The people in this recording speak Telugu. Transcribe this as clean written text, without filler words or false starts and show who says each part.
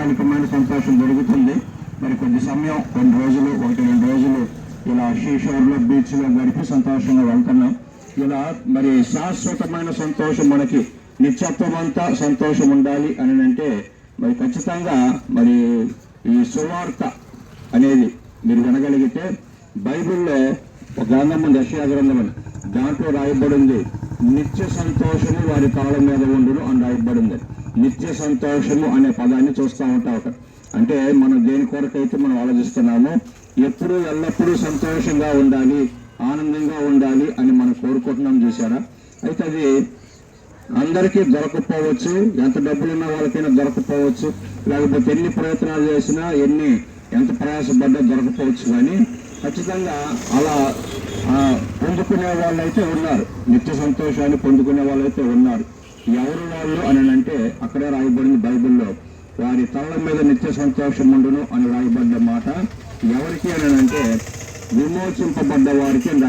Speaker 1: తాత్కాలికమైన సంతోషం దొరుకుతుంది. మరి కొద్ది సమయం, కొన్ని రోజులు, 1-2 రోజులు ఇలా షీషోర్లో, బీచ్లో గడిపి సంతోషంగా వెళ్తున్నాం. ఇలా మరి శాశ్వతమైన సంతోషం, మనకి నిత్యత్వం అంతా సంతోషం ఉండాలి అని అంటే మరి ఖచ్చితంగా మరి ఈ సువార్త అనేది మీరు వినగలిగితే, బైబిల్లో ఒక గ్రంథం ఉంది, యెషయా గ్రంథం అని, దాంట్లో రాయబడింది నిత్య సంతోషము వారి కాళ్ళ మీద ఉండును అని రాయబడింది. నిత్య సంతోషము అనే పదాన్ని చూస్తూ ఉంటాం. అంటే మనం దేని కొరకైతే మనం ఆలోచిస్తున్నామో ఎప్పుడు ఎల్లప్పుడూ సంతోషంగా ఉండాలి, ఆనందంగా ఉండాలి అని మనం కోరుకుంటున్నాం. చూసారా? అయితే అది అందరికీ దొరకపోవచ్చు, ఎంత డబ్బులున్న వాళ్ళకైనా దొరకపోవచ్చు, లేకపోతే ఎన్ని ప్రయత్నాలు చేసినా ఎంత ప్రయాసపడ్డా దొరకపోవచ్చు. కానీ ఖచ్చితంగా అలా పొందుకునే వాళ్ళైతే ఉన్నారు, నిత్య సంతోషాన్ని పొందుకునే వాళ్ళైతే ఉన్నారు. ఎవరు వాళ్ళు అని అంటే అక్కడే రాయబడింది బైబిల్లో, వారి తలల మీద నిత్య సంతోషం ఉండును అని రాయబడ్డ మాట ఎవరికి అని అంటే విమోచింపబడ్డ వారికి